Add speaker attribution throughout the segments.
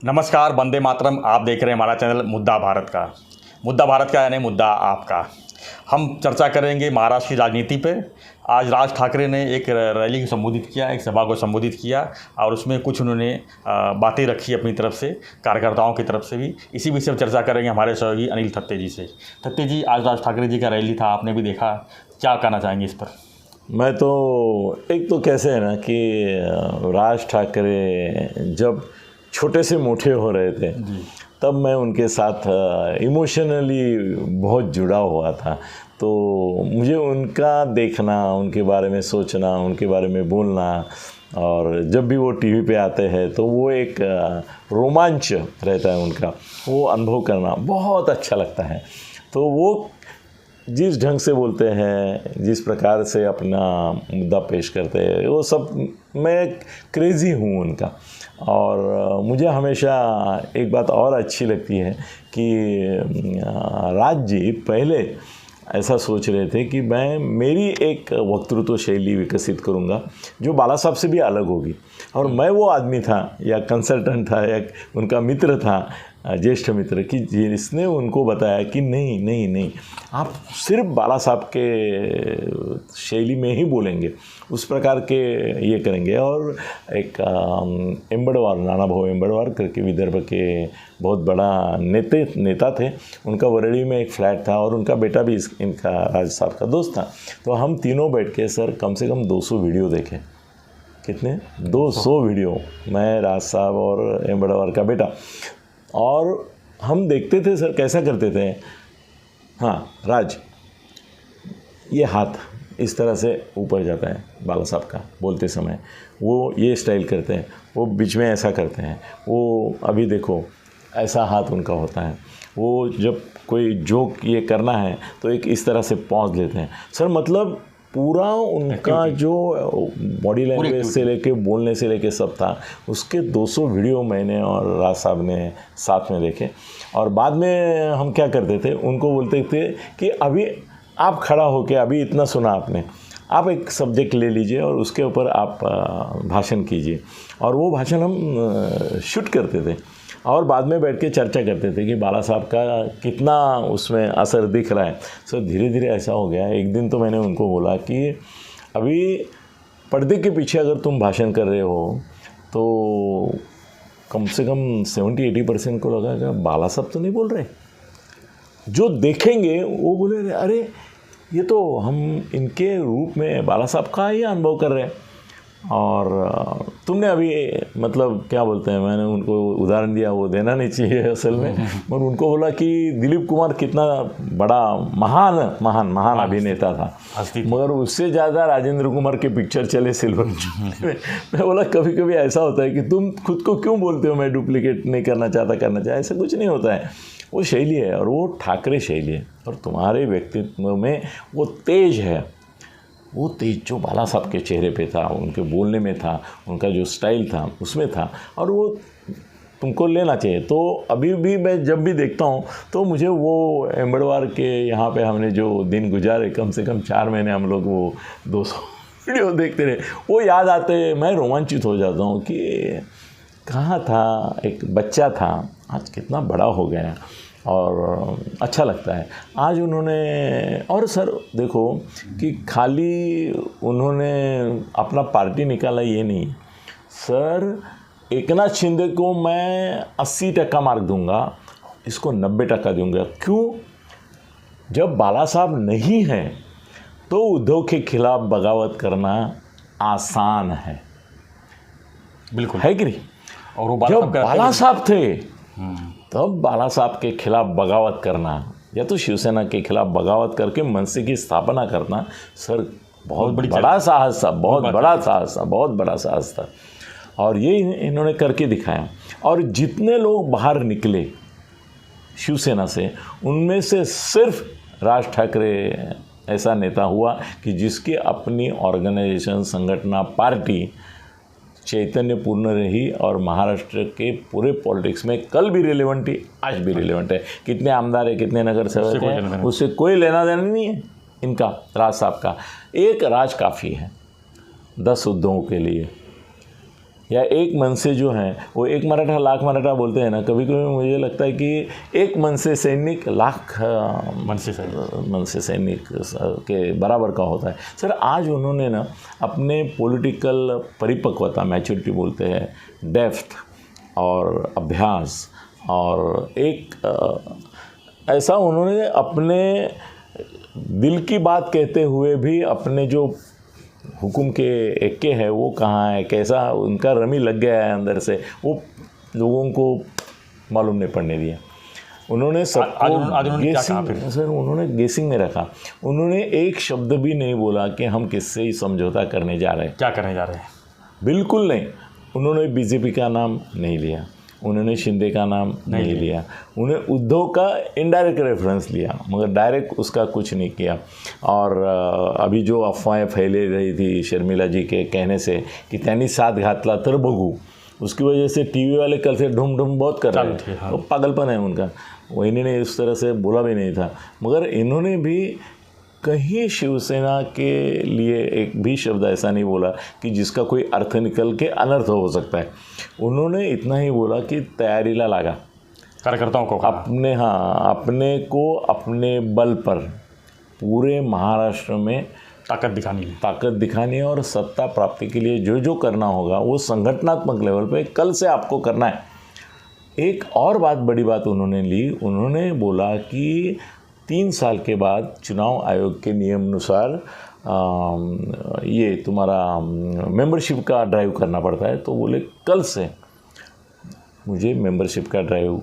Speaker 1: नमस्कार, वंदे मातरम। आप देख रहे हैं हमारा चैनल मुद्दा भारत का यानी मुद्दा आपका। हम चर्चा करेंगे महाराष्ट्र की राजनीति पे। आज राज ठाकरे ने एक रैली को संबोधित किया, एक सभा को संबोधित किया और उसमें कुछ उन्होंने बातें रखी अपनी तरफ से, कार्यकर्ताओं की तरफ से भी। इसी विषय पर चर्चा करेंगे हमारे सहयोगी अनिल थत्ते जी से। थत्ते जी, आज राज ठाकरे जी का रैली था, आपने भी देखा, क्या कहना चाहेंगे इस पर?
Speaker 2: मैं तो एक तो कैसे है ना कि राज ठाकरे जब छोटे से मोटे हो रहे थे तब मैं उनके साथ इमोशनली बहुत जुड़ा हुआ था। तो मुझे उनका देखना, उनके बारे में सोचना, उनके बारे में बोलना, और जब भी वो टीवी पे आते हैं तो वो एक रोमांच रहता है उनका, वो अनुभव करना बहुत अच्छा लगता है। तो वो जिस ढंग से बोलते हैं, जिस प्रकार से अपना मुद्दा पेश करते हैं, वो सब मैं क्रेज़ी हूँ उनका। और मुझे हमेशा एक बात और अच्छी लगती है कि राज जी पहले ऐसा सोच रहे थे कि मेरी एक वक्तृत्व शैली विकसित करूंगा जो बाला साहब से भी अलग होगी। और मैं वो आदमी था या कंसल्टेंट था या उनका मित्र था, ज्येष्ठ मित्र, कि जिसने उनको बताया कि नहीं नहीं नहीं, आप सिर्फ बाला साहब के शैली में ही बोलेंगे, उस प्रकार के ये करेंगे। और एक एम्बड़वार, नाना भाऊ एम्बड़वार करके विदर्भ के बहुत बड़ा नेता थे, उनका वरड़ी में एक फ्लैट था और उनका बेटा भी इनका राज साहब का दोस्त था। तो हम तीनों बैठ के सर कम से कम 200 वीडियो देखे। कितने? 200 वीडियो, मैं, राज साहब और एम्बड़वार का बेटा। और हम देखते थे सर कैसा करते थे। हाँ राज, ये हाथ इस तरह से ऊपर जाता है बाला साहब का बोलते समय, वो ये स्टाइल करते हैं, वो बीच में ऐसा करते हैं, वो अभी देखो ऐसा हाथ उनका होता है, वो जब कोई जोक ये करना है तो एक इस तरह से पहुँच लेते हैं सर। मतलब पूरा उनका जो बॉडी लैंग्वेज से लेके बोलने से लेके सब था, उसके 200 वीडियो मैंने और राज साहब ने साथ में देखे। और बाद में हम क्या करते थे, उनको बोलते थे कि अभी आप खड़ा होके, अभी इतना सुना आपने, आप एक सब्जेक्ट ले लीजिए और उसके ऊपर आप भाषण कीजिए। और वो भाषण हम शूट करते थे और बाद में बैठ के चर्चा करते थे कि बाला साहब का कितना उसमें असर दिख रहा है। सो धीरे धीरे ऐसा हो गया। एक दिन तो मैंने उनको बोला कि अभी पर्दे के पीछे अगर तुम भाषण कर रहे हो तो कम से कम 70-80% को लगा कि बाला साहब तो नहीं बोल रहे। जो देखेंगे वो बोले अरे ये तो हम इनके रूप में बाला साहब का ही अनुभव कर रहे हैं। और तुमने अभी मतलब क्या बोलते हैं, मैंने उनको उदाहरण दिया, वो देना नहीं चाहिए असल में, मगर उनको बोला कि दिलीप कुमार कितना बड़ा महान महान महान अभिनेता था, मगर उससे ज़्यादा राजेंद्र कुमार के पिक्चर चले सिल्वर में। मैं बोला कभी कभी ऐसा होता है कि तुम खुद को क्यों बोलते हो मैं डुप्लीकेट नहीं करना चाहता, ऐसा कुछ नहीं होता है। वो शैली है और वो ठाकरे शैली है। और तुम्हारे व्यक्तित्व में वो तेज है, वो तेज जो बाला साहब के चेहरे पे था, उनके बोलने में था, उनका जो स्टाइल था उसमें था, और वो तुमको लेना चाहिए। तो अभी भी मैं जब भी देखता हूँ तो मुझे वो एम्बड़वार के यहाँ पे हमने जो दिन गुजारे, कम से कम 4 महीने हम लोग वो 200 वीडियो देखते रहे, वो याद आते मैं रोमांचित हो जाता हूँ कि कहाँ था, एक बच्चा था, आज कितना बड़ा हो गया और अच्छा लगता है। आज उन्होंने, और सर देखो कि खाली उन्होंने अपना पार्टी निकाला ये नहीं सर, एकनाथ शिंदे को मैं 80% मार्क दूंगा, इसको 90% दूंगा। क्यों? जब बाला साहब नहीं हैं तो उद्धव के खिलाफ बगावत करना आसान है,
Speaker 1: बिल्कुल
Speaker 2: है कि नहीं?
Speaker 1: और वो
Speaker 2: जब बाला साहब थे तब बाला साहब के खिलाफ बगावत करना या तो शिवसेना के खिलाफ बगावत करके मनसे की स्थापना करना सर बहुत बड़ा साहस था, बहुत बड़ा साहस था। और ये इन्होंने करके दिखाया। और जितने लोग बाहर निकले शिवसेना से, उनमें से सिर्फ राज ठाकरे ऐसा नेता हुआ कि जिसकी अपनी ऑर्गेनाइजेशन, संगठना, पार्टी चैतन्यपूर्ण रही और महाराष्ट्र के पूरे पॉलिटिक्स में कल भी रिलेवेंट थी, आज भी रिलेवेंट है। कितने आमदार है, कितने नगर सेवक हैं, उससे कोई लेना देना नहीं है इनका। राज साहब का एक राज काफ़ी है 10 उद्धवों के लिए। या एक मन से जो है वो एक मराठा लाख मराठा बोलते हैं ना, कभी कभी मुझे लगता है कि एक मन से सैनिक लाख मन से सैनिक के बराबर का होता है। सर आज उन्होंने ना अपने पॉलिटिकल परिपक्वता, मैच्योरिटी बोलते हैं, डेप्थ और अभ्यास और एक ऐसा उन्होंने अपने दिल की बात कहते हुए भी अपने जो हुकुम के एक्के है वो कहाँ है, कैसा उनका रमी लग गया है अंदर से, वो लोगों को मालूम नहीं पड़ने दिया। उन्होंने सबको गेसिंग, सर उन्होंने गेसिंग में रखा। उन्होंने एक शब्द भी नहीं बोला कि हम किससे ही समझौता करने जा रहे हैं,
Speaker 1: क्या करने जा रहे हैं,
Speaker 2: बिल्कुल नहीं। उन्होंने बीजेपी का नाम नहीं लिया, उन्होंने शिंदे का नाम नहीं लिया, उन्हें उद्धव का इनडायरेक्ट रेफरेंस लिया मगर डायरेक्ट उसका कुछ नहीं किया। और अभी जो अफवाहें फैले रही थी शर्मिला जी के कहने से कि त्यांनी साथ घातला तर बघू, उसकी वजह से टीवी वाले कल से ढूम ढूम बहुत कर रहे थे। हाँ। वो पागलपन है उनका, वही ने इस तरह से बोला भी नहीं था। मगर इन्होंने भी कहीं शिवसेना के लिए एक भी शब्द ऐसा नहीं बोला कि जिसका कोई अर्थ निकल के अनर्थ हो सकता है। उन्होंने इतना ही बोला कि तैयारीला लागा,
Speaker 1: कार्यकर्ताओं को
Speaker 2: अपने को अपने बल पर पूरे महाराष्ट्र में ताकत दिखानी है और सत्ता प्राप्ति के लिए जो जो करना होगा वो संगठनात्मक लेवल पे कल से आपको करना है। एक और बात, बड़ी बात उन्होंने ली, उन्होंने बोला कि 3 साल के बाद चुनाव आयोग के नियम अनुसार ये तुम्हारा मेंबरशिप का ड्राइव करना पड़ता है। तो बोले कल से मुझे मेंबरशिप का ड्राइव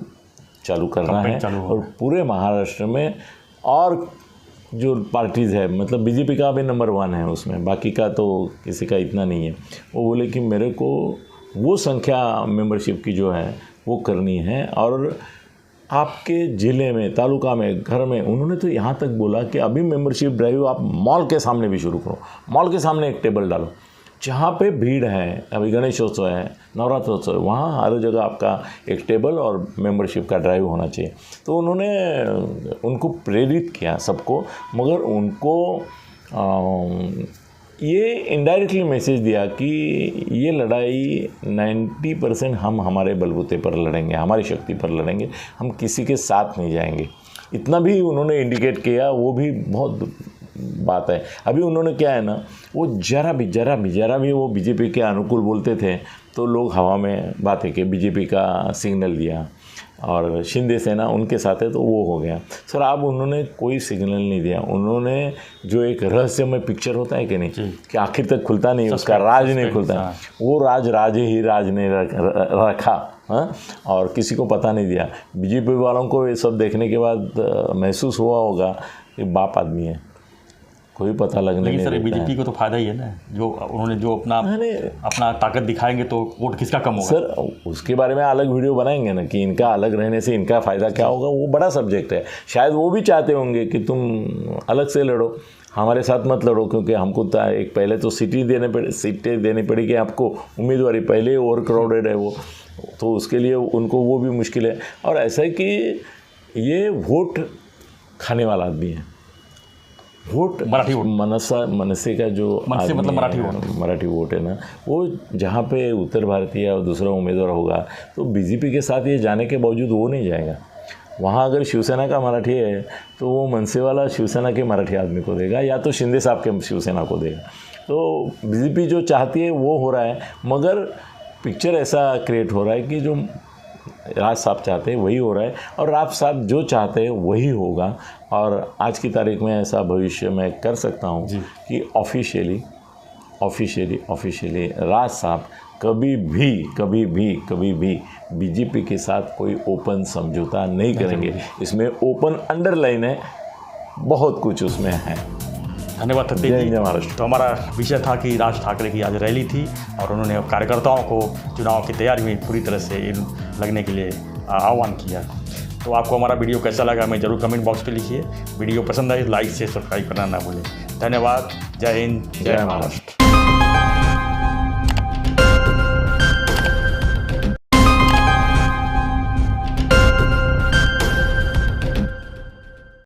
Speaker 2: चालू करना है और पूरे महाराष्ट्र में, और जो पार्टीज़ है मतलब बीजेपी का भी नंबर 1 है उसमें, बाकी का तो किसी का इतना नहीं है। वो बोले कि मेरे को वो संख्या मेंबरशिप की जो है वो करनी है और आपके ज़िले में, तालुका में, घर में। उन्होंने तो यहाँ तक बोला कि अभी मेंबरशिप ड्राइव आप मॉल के सामने भी शुरू करो, मॉल के सामने एक टेबल डालो, जहाँ पे भीड़ है, अभी गणेशोत्सव है, नवरात्रोत्सव है, वहाँ हर जगह आपका एक टेबल और मेंबरशिप का ड्राइव होना चाहिए। तो उन्होंने उनको प्रेरित किया सबको, मगर उनको ये इनडायरेक्टली मैसेज दिया कि ये लड़ाई 90% हम हमारे बलबूते पर लड़ेंगे, हमारी शक्ति पर लड़ेंगे, हम किसी के साथ नहीं जाएंगे। इतना भी उन्होंने इंडिकेट किया, वो भी बहुत बात है। अभी उन्होंने क्या है ना, वो जरा भी वो बीजेपी के अनुकूल बोलते थे तो लोग हवा में बातें कि बीजेपी का सिग्नल दिया और शिंदे सेना उनके साथ है तो वो हो गया। सर अब उन्होंने कोई सिग्नल नहीं दिया। उन्होंने जो एक रहस्यमय पिक्चर होता है कि नहीं, कि आखिर तक खुलता नहीं, उसका राज नहीं खुलता, वो राज ने रखा। हाँ, और किसी को पता नहीं दिया। बीजेपी वालों को ये सब देखने के बाद महसूस हुआ होगा कि बाप आदमी है, कोई पता लगने नहीं देता है।
Speaker 1: बीजेपी को तो फायदा ही है ना, जो उन्होंने जो अपना ताकत दिखाएंगे तो वोट किसका कम होगा।
Speaker 2: सर उसके बारे में अलग वीडियो बनाएंगे ना कि इनका अलग रहने से इनका फ़ायदा क्या होगा, वो बड़ा सब्जेक्ट है। शायद वो भी चाहते होंगे कि तुम अलग से लड़ो, हमारे साथ मत लड़ो, क्योंकि हमको एक पहले तो सीटें देनी पड़ेगी आपको, उम्मीदवारी पहले ओवर क्राउडेड है वो, तो उसके लिए उनको वो भी मुश्किल है। और ऐसा है कि ये वोट खाने वाला आदमी है, वोट
Speaker 1: मराठी वोट,
Speaker 2: मनसे का जो
Speaker 1: मनसे मतलब
Speaker 2: मराठी वोट है ना, वो जहाँ पे उत्तर भारतीय और दूसरा उम्मीदवार होगा तो बीजेपी के साथ ये जाने के बावजूद वो नहीं जाएगा। वहाँ अगर शिवसेना का मराठी है तो वो मनसे वाला शिवसेना के मराठी आदमी को देगा या तो शिंदे साहब के शिवसेना को देगा। तो बीजेपी जो चाहती है वो हो रहा है, मगर पिक्चर ऐसा क्रिएट हो रहा है कि जो राज साहब चाहते हैं वही हो रहा है और राज साहब जो चाहते हैं वही होगा। और आज की तारीख में ऐसा भविष्य मैं कर सकता हूँ कि ऑफिशियली राज साहब कभी भी बीजेपी के साथ कोई ओपन समझौता नहीं करेंगे। इसमें ओपन अंडरलाइन है, बहुत कुछ उसमें है।
Speaker 1: धन्यवाद थत्ते जी। महाराष्ट्र। तो हमारा विषय था कि राज ठाकरे की आज रैली थी और उन्होंने कार्यकर्ताओं को चुनाव की तैयारी में पूरी तरह से लगने के लिए आह्वान किया। तो आपको हमारा वीडियो कैसा लगा हमें ज़रूर कमेंट बॉक्स पे लिखिए। वीडियो पसंद आए लाइक से सब्सक्राइब करना ना भूलें। धन्यवाद। जय हिंद, जय महाराष्ट्र।